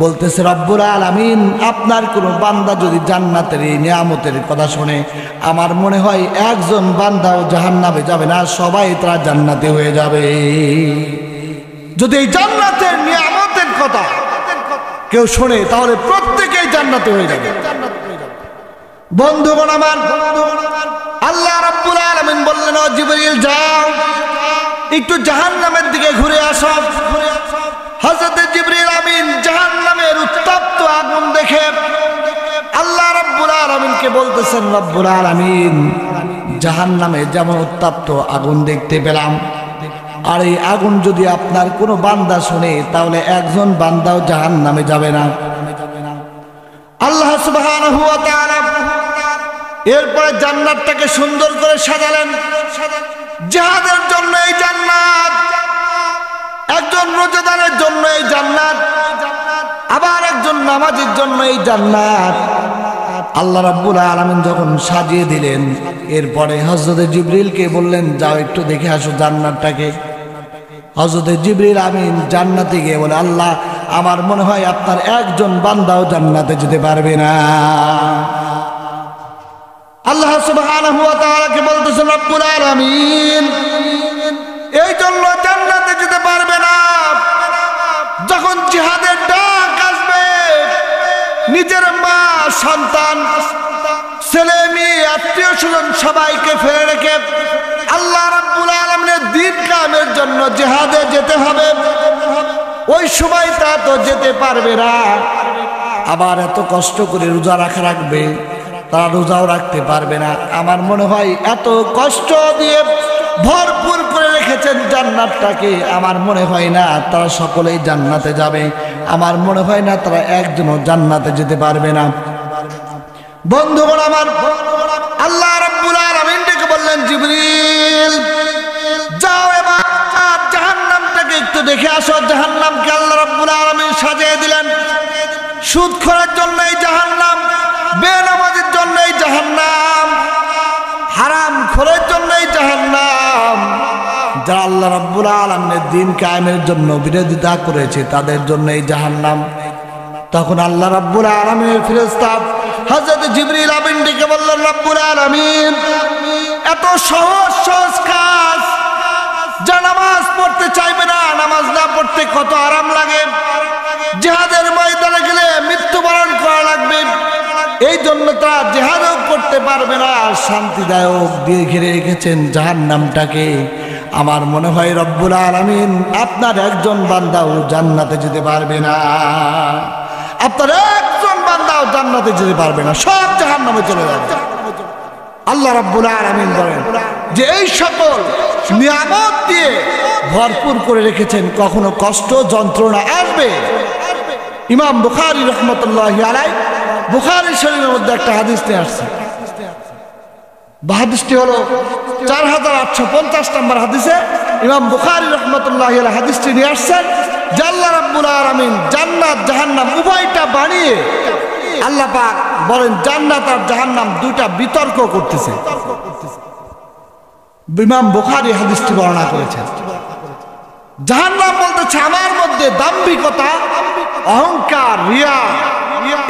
বলতেছে, রব্বুল আলামিন আপনার কোনো বান্দা যদি জান্নাতের এই নিয়ামতের কথা শুনে, আমার মনে হয় একজন বান্দাও জাহান্নামে যাবে না, সবাই তারা জান্নাতে হয়ে যাবে। যদি এই জান্নাতের নিয়ামতের কথা কেউ শোনে তাহলে প্রত্যেকেই জান্নাতে হয়ে যাবে। বন্ধুগণ আমার, আল্লাহ রাব্বুল আলামিন বললেন, ও জিবরিল যাও একটু জাহান্নামের দিকে ঘুরে আসো। হযরত জিবরিল আমিন জাহান্নামের উত্তপ্ত আগুন দেখে আল্লাহ রাব্বুল আলামিনকে বলতেছেন, রব্বুল আলামিন জাহান্নামে যেমন উত্তপ্ত আগুন দেখতে পেলাম, আর এই আগুন যদি আপনার কোনো বান্দা শুনে তাহলে একজন বান্দাও জাহান্নামে যাবে না। আল্লাহ সুবহানাহু ওয়া তাআলা এরপরে জান্নাতটাকে সুন্দর করে সাজালেন। জিহাদের জন্য এই জান্নাত, একজন রোজাদারের জন্য এই জান্নাত, আবার একজন নামাজীর জন্য এই জান্নাত। আল্লাহ রাব্বুল আলামিন যখন সাজিয়ে দিলেন, এরপরে হযরত জিবরিলকে বললেন, যাও একটু দেখে আসো জান্নাতটাকে। হযরত জিবরিল আমিন জান্নাতে গিয়ে বলে, আল্লাহ আমার মনে হয় আপনার একজন বান্দাও জান্নাতে যেতে পারবে না। আল্লাহ সুবহানাহু ওয়া তাআলাকে বলতেছেন, রব্বুল আলামিন এই জন্য জান্নাতে যেতে পারবে না, যখন জিহাদের ডাক আসবে নিজের মা সন্তান ছেলে মেয়ে আত্মীয় স্বজন সবাইকে ফেলে রেখে আল্লাহ রাব্বুল আলামিনের দ্বীন কায়েমের জন্য জিহাদে যেতে হবে, ওই সময় তা তো যেতে পারবে না। আবার এত কষ্ট করে রোজা রাখবে, তারা রোজাও রাখতে পারবে না। আমার মনে হয় এত কষ্ট দিয়ে ভরপুর করে রেখেছেন জান্নাতটাকে, আমার মনে হয় না তারা সকলেই জান্নাতে যাবে। আমার মনে হয় না তারা একজনও জান্নাতে যেতে পারবে না। বন্ধুগণ আমার, আল্লাহ রাব্বুল আলামিন ডেকে বললেন, জিবরিল যাও এবার জাহান্নামটাকে একটু দেখে আসো। জাহান্নামকে আল্লাহ রাব্বুল আলামিন সাজিয়ে দিলেন। সুদখোরের জন্য এই জাহান্নাম, বেনামাজির জন্য এই জাহান্নাম, হারামখোরের জন্য এই জাহান্নাম, যারা আল্লাহ রাব্বুল আলামিনের দ্বীন কায়েমের জন্য বিরোধিতা করেছে তাদের জন্য এই জাহান্নাম। তখন আল্লাহ রাব্বুল আলামিনের ফেরেশতা হযরত জিবরিল আমিন ডেকে বললেন, রাব্বুল আলামিন এত সহজ সহজ কাজ, যা নামাজ পড়তে চাইবে না, নামাজ না পড়তে কত আরাম লাগে, জিহাদের ময়দানে গেলে মৃত্যুবরণ করা লাগবে, এই জন্য তারা জিহাদও করতে পারবে না, শান্তিদায়ক দিয়ে ঘিরে রেখেছেন জাহান্নামটাকে। আমার মনে হয় রব্বুল আলামিন আপনার একজন বান্দাও জান্নাতে যেতে পারবে না, আপনার একজন বান্দাও জান্নাতে যেতে পারবে না, সব জাহান্নামে চলে যাবে। আল্লাহ রাব্বুল আলামিন বলেন যে এই সকল নিয়ামত দিয়ে ভরপুর করে রেখেছেন, কখনো কষ্ট যন্ত্রণা আসবে। ইমাম বুখারী রাহমাতুল্লাহি আলাইহি বুখারী শরীফের মধ্যে একটা হাদিস নিয়ে আসছে। হাদিসটি হলো 4850 নম্বর হাদিসে ইমাম বুখারী রাহমাতুল্লাহি আলাইহি হাদিসটি নিয়ে আসছেন যে আল্লাহ রাব্বুল আলামিন জান্নাত জাহান্নাম উভয়টা বানিয়ে আল্লাহ পাক বলেন জান্নাত আর জাহান্নাম দুইটা বিতর্ক করতেছে। ইমাম বুখারী হাদিসটি বর্ণনা করেছেন। জাহান্নাম বলতেছে আমার মধ্যে দাম্ভিকতা, অহংকার, রিয়া,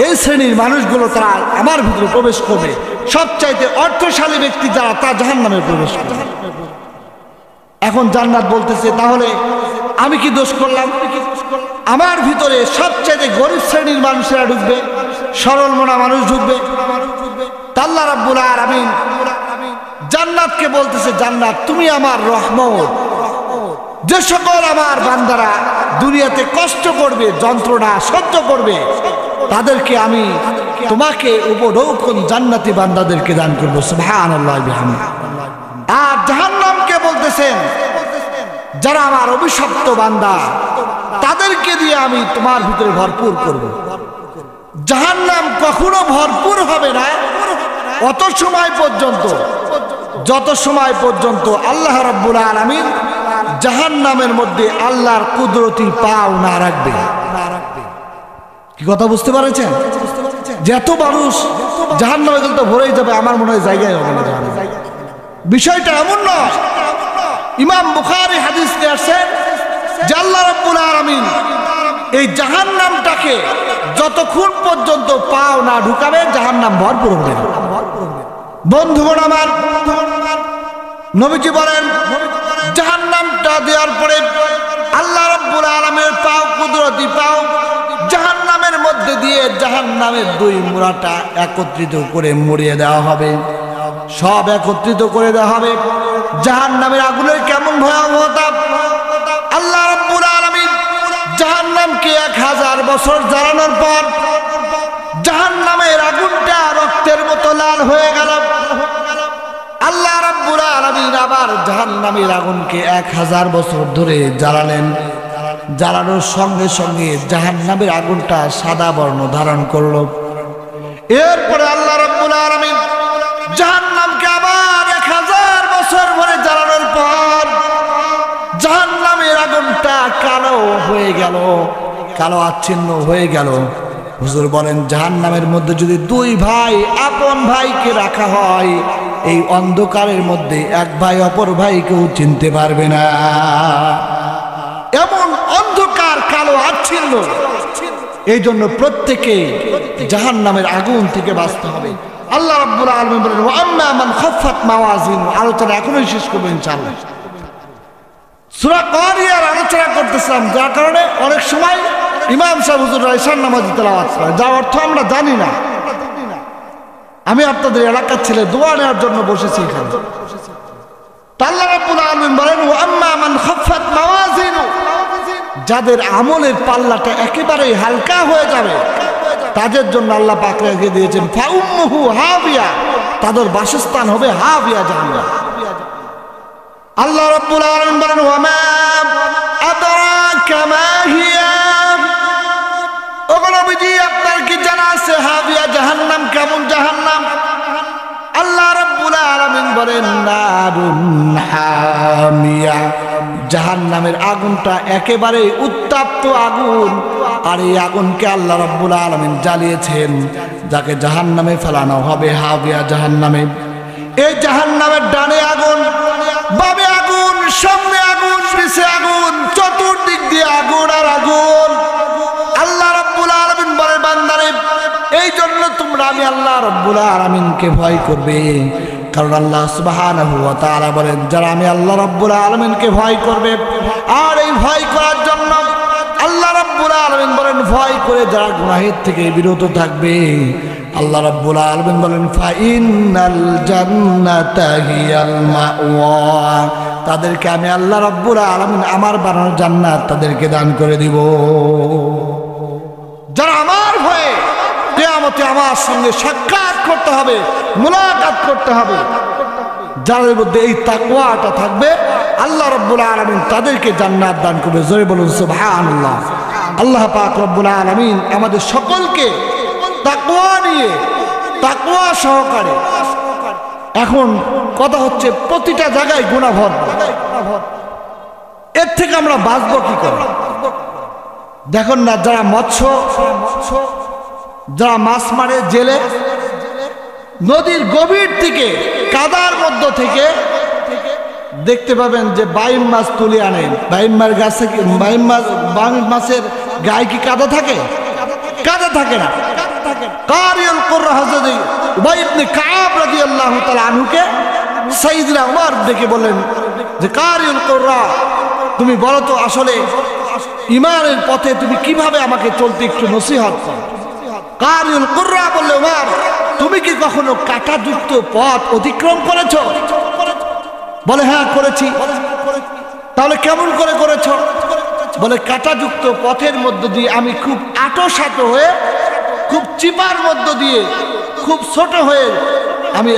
এই শ্রেণীর মানুষগুলো তারা আমার ভিতরে প্রবেশ করবে। সবচাইতে অর্থশালী ব্যক্তি যারা তা জাহান্নামে প্রবেশ করবে। এখন জান্নাত বলতেছে তাহলে আমি কি দোষ করলাম? আমার ভিতরে সবচাইতে গরিব শ্রেণীর মানুষেরা ঢুকবে, সরল মনা মানুষ ঢুকবে। আল্লাহ রাব্বুল আলামিন জান্নাতকে বলতেছে, জান্নাত তুমি আমার রহমত, যে সকল আমার বান্দারা দুনিয়াতে কষ্ট করবে, যন্ত্রণা সহ্য করবে, তাদেরকে আমি তোমাকে উপঢৌকন জান্নাতি বান্দাদেরকে দান করবো। সুবহানাল্লাহ বিহামদিহি। আর জাহান্নামকে বলতেছেন যারা আমার অভিশপ্ত বান্দা, তাদেরকে দিয়ে আমি তোমার ভিতরে ভরপুর করব। জাহান্নাম কখনো ভরপুর হবে না অত সময় পর্যন্ত, যত সময় পর্যন্ত আল্লাহ রাব্বুল আলামিন জাহান্নামের মধ্যে আল্লাহর কুদরতি পাও না রাখবে। কি কথা বুঝতে পারছেন? যত মানুষ জাহান্নামে তো ভরেই যাবে, আমার মনে হয় জায়গায় হবে না। বিষয়টা এমন নয়। ইমাম বুখারী হাদিস নিয়ে আসছেন যে আল্লাহ রাব্বুল আলামিন এই জাহান্নামটাকে যতক্ষণ পর্যন্ত পাও না ঢুকাবে জাহান্নাম ভরপুর হবে না। বন্ধুগণ আমার, নবীজি বলেন জাহান্নামটা দেওয়ার পরে আল্লাহ রাব্বুল আলামিনের পাও, কুদরতি পাও জাহান্নামের মধ্যে দিয়ে জাহান্নামের দুই মুড়াটা একত্রিত করে মুড়িয়ে দেওয়া হবে, সব একত্রিত করে দেওয়া হবে। জাহান্নামের আগুনের কেমন ভয়াবহতা! আল্লাহ রাব্বুল আলামিন জাহান্নামকে 1000 বছর জ্বালানোর পর জাহান্নামের আগুনটা রক্তের মতো লাল হয়ে গেল। আল্লাহ রাব্বুল আলামিন আবার জাহান্নামের আগুনকে 1000 বছর ধরে জ্বালালেন। জ্বালানোর সঙ্গে সঙ্গে জাহান্নামের আগুনটা সাদা বর্ণ ধারণ করলো। এরপরে আল্লাহ রাব্বুল আলামিন জাহান্নামকে আবার 1000 বছর ধরে জ্বালানোর পর জাহান্নামের আগুনটা কালো হয়ে গেল, কালো আচ্ছিন্ন হয়ে গেল। হুজুর বলেন জাহান্নামের মধ্যে যদি দুই ভাই আপন ভাইকে রাখা হয়, এই অন্ধকারের মধ্যে এক ভাই অপর ভাইকেও চিনতে পারবে না, এমন অন্ধকার কালো আচ্ছিন্ন। এই জন্য প্রত্যেকে জাহান্নামের আগুন থেকে বাঁচতে হবে। আল্লাহ রাব্বুল আলামিন বলেন ওয়া আম্মা মান খাফফাত মাওয়াজিনু, আলোচনা এখনই শেষ করব ইনশাআল্লাহ। সূরা কারিয়ার আলোচনা করতেছিলাম, যার কারণে অনেক সময় ইমাম সাহেব হুজুররা ঈশার নামাজ তেলাওয়াত করে, যার অর্থ আমরা জানি না। আমি আপনাদের এলাকার ছেলে দোয়া নেওয়ার জন্য বসেছি এখানে। আল্লাহ রাব্বুল আলামিন বলেন ওয়া আম্মা মান খাফফাত মাওয়াজিনু, যাদের আমলের পাল্লাটা একেবারে হালকা হয়ে যাবে, তাদের জন্য আল্লাহ পাক রেখে দিয়েছেন ফাউম্মুহু হাবিয়া, তাদের বাসস্থান হবে হাবিয়া জাহান্নাম। আল্লাহ রাব্বুল আলামিন বলেন ওয়ামা আদরাকা মা হিয়া, ওগো নবীজি আপনার কি জানা আছে হাবিয়া জাহান্নাম কেমন জাহান্নাম? আল্লাহ রাব্বুল আলামিন বলেন নারুন হামিয়া, জাহান্নামের আগুনটা একেবারে উত্তপ্ত আগুন। আর এই আগুনকে আল্লাহ রাব্বুল আলামিন জ্বালিয়েছেন, যাকে জাহান্নামে ফেলানো হবে হাবিয়া জাহান্নামে। এই জাহান্নামের ডানে আগুন, বামে আগুন, সামনে আগুন, পিছে আগুন, চতুর্দিক দিয়ে আগুন আর আগুন। আল্লাহ রাব্বুল আলামিন বলেন বান্দারে এই জন্য তোমরা আমি আল্লাহ রাব্বুল আলামিনকে ভয় করবে, কারণ আল্লাহ সুবহানাহু ওয়া তাআলা বলেন যারা আমি আল্লাহ রাব্বুল আলামিনকে ভয় করবে, আর এই ভয় করার জন্য আল্লাহ রাব্বুল আলামিন বলেন ভয় করে যারা গুনাহের থেকে বিরত থাকবে, আল্লাহ রাব্বুল আলামিন বলেন ফাইনাল জান্নাতা হিয়াল মাওয়া, তাদেরকে আমি আল্লাহ রাব্বুল আলামিন আমার বানানো জান্নাত তাদেরকে দান করে দিব। যারা আমার ভয়ে কিয়ামতে আমার সঙ্গে সাক্ষাৎ করতে হবে, মুলাকাত করতে হবে, যাদের মধ্যে এই তাকওয়াটা থাকবে আল্লাহ রাব্বুল আলামিন তাদেরকে জান্নাত দান করবে। জোরে বলুন সুবহানাল্লাহ। আল্লাহ পাক রব্বুল আলামিন আমাদের সকলকে তাকওয়া নিয়ে, তাকওয়া সহকারে। এখন কথা হচ্ছে প্রতিটা জায়গায় গুনাহ ভরা, এর থেকে আমরা বাঁচবো কি করে? দেখুন না, যারা মৎস্য, যারা মাছ মারে জেলে, নদীর গভীর থেকে কাদার মধ্য থেকে দেখতে পাবেন যে বাইম মাছ তুলে আনেন। বাইম মাছ গাছে, বাইম মাছের গায়ে কি কাদা থাকে? কাদা থাকে না। কারিউল কুররা হযরত উবাই ইবনে কাব রাদিয়াল্লাহু তাআলা আনহুকে সাইয়েদনা ওমর ডেকে বলেন যে কারিউল কুররা, তুমি বলো তো আসলে ঈমানের পথে তুমি কিভাবে আমাকে চলতে একটু নসিহত করো। কারিউল কুররা বললে ওমর তুমি কি কখনো কাঁটাযুক্ত পথ অতিক্রম করেছো? বলে হ্যাঁ করেছি। তাহলে কেমন করে করেছো? বলে কাঁটাযুক্ত পথের মধ্য দিয়ে আমি খুব আঁটো সাঁটো হয়ে, খুব চিপার মধ্য দিয়ে, খুব ছোট হয়ে আমি